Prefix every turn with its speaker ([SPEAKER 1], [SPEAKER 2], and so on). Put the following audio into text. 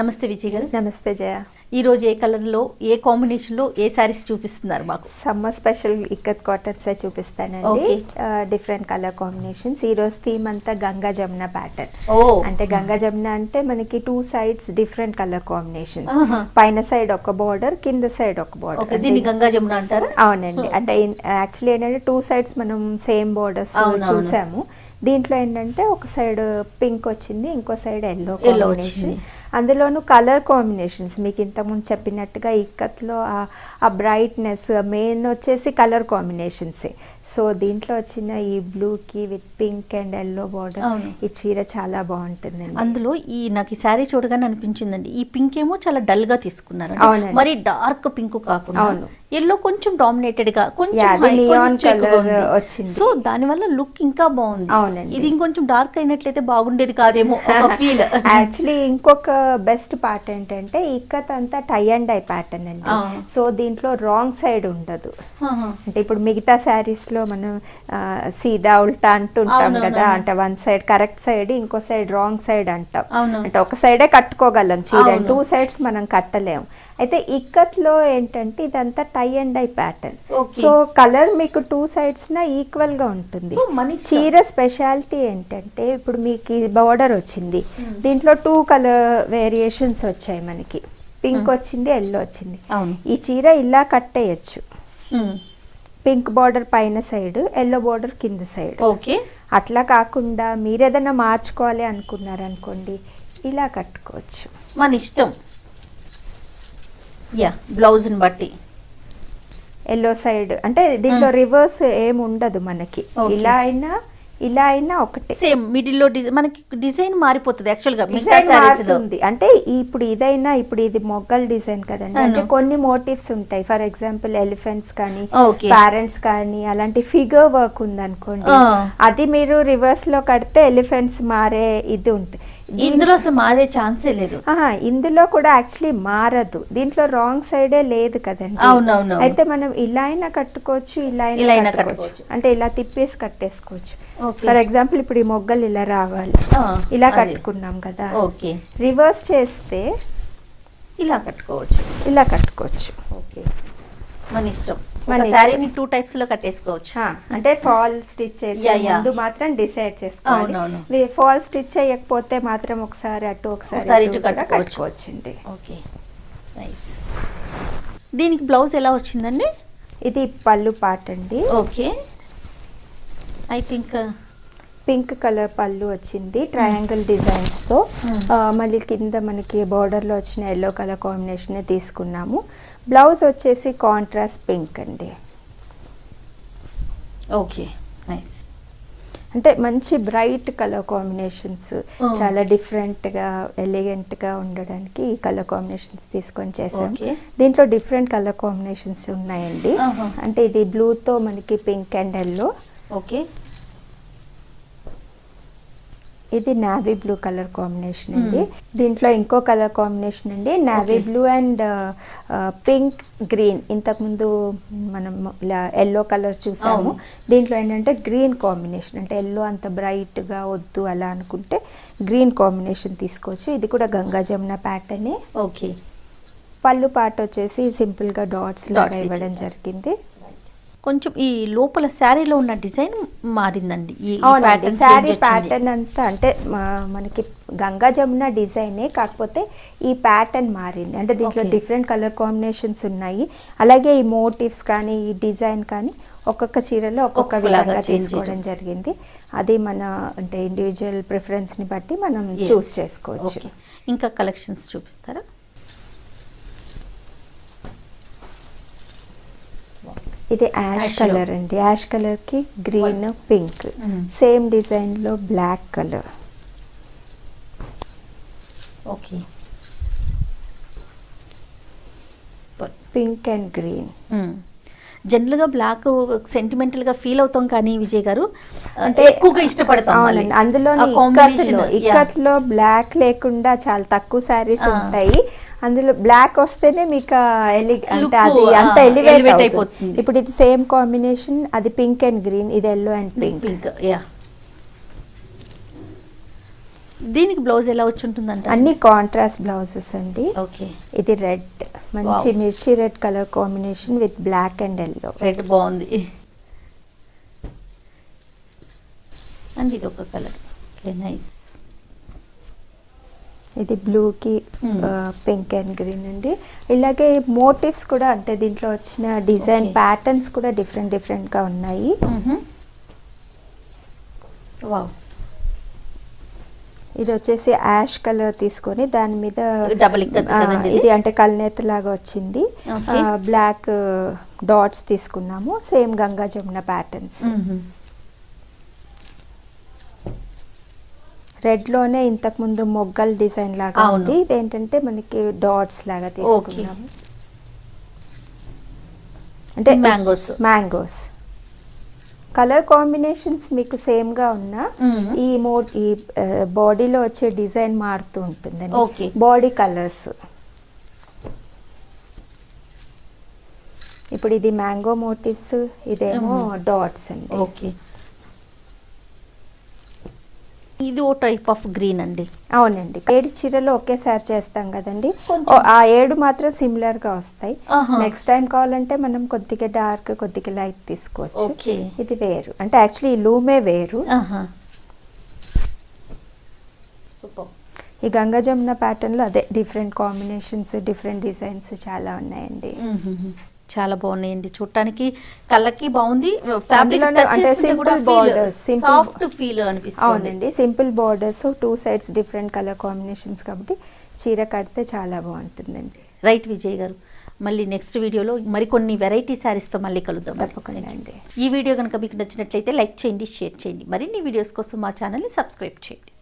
[SPEAKER 1] నమస్తే విజయ్ గారు.
[SPEAKER 2] నమస్తే జయ.
[SPEAKER 1] ఈ రోజు ఏ కలర్ లో ఏ కాంబినేషన్ లో ఏ సారీస్ చూపిస్తున్నారు మాకు?
[SPEAKER 2] సమ్మర్ స్పెషల్ ఇక్కత్ కాటన్స్ చూపిస్తానండి. Different colour combinations. ఈ రోజు థీమ్ అంతా గంగా జమున ప్యాటర్న్. అంటే గంగా జమున అంటే మనకి 2 sides డిఫరెంట్ కలర్ కాంబినేషన్స్. పైన సైడ్ ఒక బార్డర్, కింద సైడ్ ఒక బార్డర్.
[SPEAKER 1] దీన్ని గంగా జమున అంటారా?
[SPEAKER 2] అవునండి. అంటే యాక్చువల్లీ ఏంటంటే 2 sides మనం సేమ్ బార్డర్స్ చూసాము. దీంట్లో ఏంటంటే ఒక సైడ్ పింక్ వచ్చింది, ఇంకో సైడ్ ఎల్లో కాంబినేషన్. అందులోనూ కలర్ కాంబినేషన్స్ మీకు ఇంతకుముందు చెప్పినట్టుగా ఇక్కత్లో ఆ బ్రైట్నెస్ మెయిన్ వచ్చేసి కలర్ కాంబినేషన్సే. సో దీంట్లో వచ్చిన ఈ బ్లూకి with pink and yellow border, ఈ చీర చాలా బాగుంటుందండి.
[SPEAKER 1] అందులో నాకు ఈ శారీ చూడగానే అనిపించిందండి, ఈ పింక్ ఏమో చాలా డల్ గా తీసుకున్నారు, మరి డార్క్ పింక్ కాకుండా ఎల్లో కొంచెం డామినేటెడ్ గా
[SPEAKER 2] నియాన్ కలర్ వచ్చింది.
[SPEAKER 1] సో దాని వల్ల లుక్ ఇంకా బాగుంది. ఇది ఇంకొంచెం డార్క్ అయినట్లయితే బాగుండేది కాదేమో ఫీల్.
[SPEAKER 2] యాక్చువల్లీ ఇంకొక బెస్ట్ పార్ట్ ఏంటంటే ఇక్కత్ అంతా టై అండ్ డై ప్యాటర్న్ అండి. సో దీంట్లో రాంగ్ సైడ్ ఉండదు. అంటే ఇప్పుడు మిగతా శారీస్ లో మనం సీదా ఉల్టా అంటుంటాం కదా, అంటే 1 side కరెక్ట్ సైడ్, ఇంకో సైడ్ రాంగ్ సైడ్ అంటాం. అంటే ఒక సైడే కట్టుకోగలం చీర, 2 sides మనం కట్టలేము. అయితే ఇక్కత్ లో ఏంటంటే ఇదంతా tie and dye pattern. So colour మీకు 2 sides నా ఈక్వల్ గా ఉంటుంది. చీర స్పెషాలిటీ ఏంటంటే ఇప్పుడు మీకు ఈ బార్డర్ వచ్చింది, దీంట్లో 2 కలర్ వేరియేషన్స్ వచ్చాయి మనకి. పింక్ వచ్చింది, ఎల్లో వచ్చింది. ఈ చీర ఇలా కట్టేయచ్చు. పింక్ బార్డర్ పైన సైడ్, ఎల్లో బార్డర్ కింద సైడ్. అట్లా కాకుండా మీరు ఏదైనా మార్చుకోవాలి అనుకున్నారనుకోండి, ఇలా కట్టుకోవచ్చు,
[SPEAKER 1] మన ఇష్టం. బ్లౌజ్ ని బట్టి
[SPEAKER 2] ఎల్లో సైడ్ అంటే దీంట్లో రివర్స్ ఏమి ఉండదు మనకి. ఇలా అయినా ఒకటే,
[SPEAKER 1] సేమ్ మిడిల్ లో మనకి డిజైన్ మారిపోతుంది. యాక్చువల్ గా
[SPEAKER 2] మారుతుంది. అంటే ఇప్పుడు ఇదైనా, ఇప్పుడు ఇది మొగ్గల్ డిజైన్ కదండి, అంటే కొన్ని మోటివ్స్ ఉంటాయి. ఫర్ ఎగ్జాంపుల్ ఎలిఫెంట్స్ కానీ, ప్యారెంట్స్ కానీ, అలాంటి ఫిగర్ వర్క్ ఉంది అనుకోండి, అది మీరు రివర్స్ లో కడితే ఎలిఫెంట్స్ మారే ఇది ఉంటుంది.
[SPEAKER 1] ఇందులో అసలు మారే ఛాన్సే లేదు.
[SPEAKER 2] ఇందులో కూడా యాక్చువల్లీ మారదు. దీంట్లో రాంగ్ సైడే లేదు కదండి. అయితే మనం ఇలా అయినా కట్టుకోవచ్చు, ఇలా అయినా కట్టుకోవచ్చు. అంటే ఇలా తిప్పేసి కట్టేసుకోవచ్చు. ఫర్ ఎగ్జాంపుల్ ఇప్పుడు ఈ మొగ్గలు ఇలా రావాలి, ఇలా కట్టుకున్నాం కదా, రివర్స్ చేస్తే
[SPEAKER 1] ఇలా కట్టుకోవచ్చు,
[SPEAKER 2] ఇలా కట్టుకోవచ్చు.
[SPEAKER 1] మన ఇష్టం. శారీని 2 types లో కట్టేసుకోవచ్చు.
[SPEAKER 2] అంటే ఫాల్ స్టిచ్ చేసే ముందు మాత్రం డిసైడ్ చేసుకోవాలి. ఫాల్ స్టిచ్ చేయకపోతే మాత్రం ఒకసారి అటు ఒకసారి కట్టుకోవచ్చండి.
[SPEAKER 1] Okay, nice. దీనికి బ్లౌజ్ ఎలా వచ్చిందండి?
[SPEAKER 2] ఇది పళ్ళు పార్ట్ అండి.
[SPEAKER 1] Okay, I think
[SPEAKER 2] pink colour పళ్ళు వచ్చింది, ట్రయాంగిల్ డిజైన్స్ తో. మళ్ళీ కింద మనకి బార్డర్ లో వచ్చిన ఎల్లో కలర్ కాంబినేషన్ తీసుకున్నాము. బ్లౌజ్ వచ్చేసి కాంట్రాస్ట్ పింక్ అండి.
[SPEAKER 1] Okay, nice.
[SPEAKER 2] అంటే మంచి బ్రైట్ కలర్ కాంబినేషన్స్, చాలా డిఫరెంట్ గా ఎలిగెంట్ గా ఉండడానికి ఈ కలర్ కాంబినేషన్స్ తీసుకొని చేసాం. దీంట్లో డిఫరెంట్ కలర్ కాంబినేషన్స్ ఉన్నాయండి. అంటే ఇది బ్లూ తో మనకి పింక్ అండ్ ఎల్లో.
[SPEAKER 1] ఓకే,
[SPEAKER 2] ఇది నావీ బ్లూ కలర్ కాంబినేషన్ అండి. దీంట్లో ఇంకో కలర్ కాంబినేషన్ అండి, navy blue and pink green. ఇంతకుముందు మనం ఇలా ఎల్లో కలర్ చూసాము. దీంట్లో ఏంటంటే గ్రీన్ కాంబినేషన్, అంటే ఎల్లో అంత బ్రైట్ గా వద్దు అలా అనుకుంటే గ్రీన్ కాంబినేషన్ తీసుకోవచ్చు. ఇది కూడా గంగా జమున ప్యాటర్న్.
[SPEAKER 1] ఓకే,
[SPEAKER 2] పళ్ళు పార్ట్ వచ్చేసి సింపుల్ గా డాట్స్ లాగా ఇవ్వడం జరిగింది.
[SPEAKER 1] కొంచెం ఈ లోపల శారీలో ఉన్న డిజైన్ మారిందండి.
[SPEAKER 2] శారీ ప్యాటర్న్ అంతా అంటే మనకి గంగా జమున డిజైనే, కాకపోతే ఈ ప్యాటర్న్ మారింది. అంటే దీంట్లో డిఫరెంట్ కలర్ కాంబినేషన్స్ ఉన్నాయి. అలాగే ఈ మోటివ్స్ కానీ, ఈ డిజైన్ కానీ ఒక్కొక్క చీరలో ఒక్కొక్క విధంగా తీసుకోవడం జరిగింది. అది మన అంటే ఇండివిజువల్ ప్రిఫరెన్స్ని బట్టి మనం చూస్ చేసుకోవచ్చు.
[SPEAKER 1] ఇంకా కలెక్షన్స్ చూపిస్తారా?
[SPEAKER 2] ఇది యాష్ కలర్ అండి. యాష్ కలర్ కి గ్రీన్, పింక్, సేమ్ డిజైన్ లో black colour.
[SPEAKER 1] Okay,
[SPEAKER 2] pink and green.
[SPEAKER 1] General గా బ్లాక్ సెంటిమెంటల్ గా ఫీల్ అవుతాం, కానీ విజయ్ గారు అంటే ఎక్కువగా ఇష్టపడతాం.
[SPEAKER 2] అందులో ఇక్కత్ లో బ్లాక్ లేకుండా చాలా తక్కువ శారీస్ ఉంటాయి. అందులో బ్లాక్ వస్తేనే మీకు అంటే అది అంత ఎలివేట్ అయిపోతుంది. ఇప్పుడు ఇది సేమ్ కాంబినేషన్, అది పింక్ అండ్ గ్రీన్, ఇది ఎల్లో అండ్ పింక్.
[SPEAKER 1] దీనికి బ్లౌజ్ ఎలా వచ్చి ఉంటుందంటే?
[SPEAKER 2] అన్ని కాంట్రాస్ట్ బ్లౌజెస్ అండి.
[SPEAKER 1] ఓకే.
[SPEAKER 2] ఇది రెడ్, మంచి మిర్చి red colour combination with black and yellow.
[SPEAKER 1] Red బాగుంది. అండ్ ఇది ఒక కలర్. Okay, nice.
[SPEAKER 2] ఇది బ్లూకి పింక్ అండ్ గ్రీన్ అండి. ఇలాగే మోటివ్స్ కూడా, అంటే దీంట్లో వచ్చిన డిజైన్ ప్యాటర్న్స్ కూడా డిఫరెంట్గా ఉన్నాయి.
[SPEAKER 1] వావ్.
[SPEAKER 2] ఇది వచ్చేసి యాష్ కలర్ తీసుకొని దాని మీద
[SPEAKER 1] డబుల్
[SPEAKER 2] ఇది అంటే కల్నేత లాగా వచ్చింది. బ్లాక్ డాట్స్ తీసుకున్నాము, same Ganga Jamuna patterns. Red లోనే ఇంతకు ముందు మొగ్గల్ డిజైన్ లాగా ఉంది, ఇదేంటంటే మనకి డాట్స్ లాగా తీసుకున్నాము. అంటే మ్యాంగోస్ కలర్ కాంబినేషన్స్ మీకు సేమ్ గా ఉన్నా ఈ బాడీలో వచ్చే డిజైన్ మారుతూ ఉంటుందండి. బాడీ కలర్స్ ఇప్పుడు ఇది మ్యాంగో మోటివ్స్, ఇదేమో డాట్స్ అండి.
[SPEAKER 1] ఓకే. ఇది ఓ టైప్ ఆఫ్ గ్రీన్ అండి.
[SPEAKER 2] అవునండి, 7 చీరలు ఒకేసారి చేస్తాం కదండి, ఆ 7 మాత్రం సిమిలర్ గా వస్తాయి. నెక్స్ట్ టైం కావాలంటే మనం కొద్దిగా డార్క్ కొద్దిగా లైట్ తీసుకోవచ్చు. ఇది వేరు, అంటే యాక్చువల్లీ ఈ లూమే వేరు.
[SPEAKER 1] సూపర్.
[SPEAKER 2] ఈ గంగా జమున ప్యాటర్న్ లో అదే డిఫరెంట్ కాంబినేషన్స్, డిఫరెంట్ డిజైన్స్ చాలా ఉన్నాయండి.
[SPEAKER 1] చాలా బాగున్నాయండి, చూడటానికి కళ్ళకి బాగుంది.
[SPEAKER 2] అంటే సింపుల్ బోర్డర్స్,
[SPEAKER 1] సాఫ్ట్ ఫీల్ అనిపిస్తుంది.
[SPEAKER 2] అవునండి, simple borders, 2 sides different colour combinations కాబట్టి చీర కడితే చాలా బాగుంటుందండి.
[SPEAKER 1] రైట్ విజయ్ గారు, మళ్ళీ నెక్స్ట్ వీడియోలో మరికొన్ని వెరైటీ శారీస్తో మళ్ళీ కలుద్దాం.
[SPEAKER 2] తప్పకుండా అండి.
[SPEAKER 1] ఈ వీడియో కనుక మీకు నచ్చినట్లయితే లైక్ చేయండి, షేర్ చేయండి. మరిన్ని వీడియోస్ కోసం మా ఛానల్ని సబ్స్క్రైబ్ చేయండి.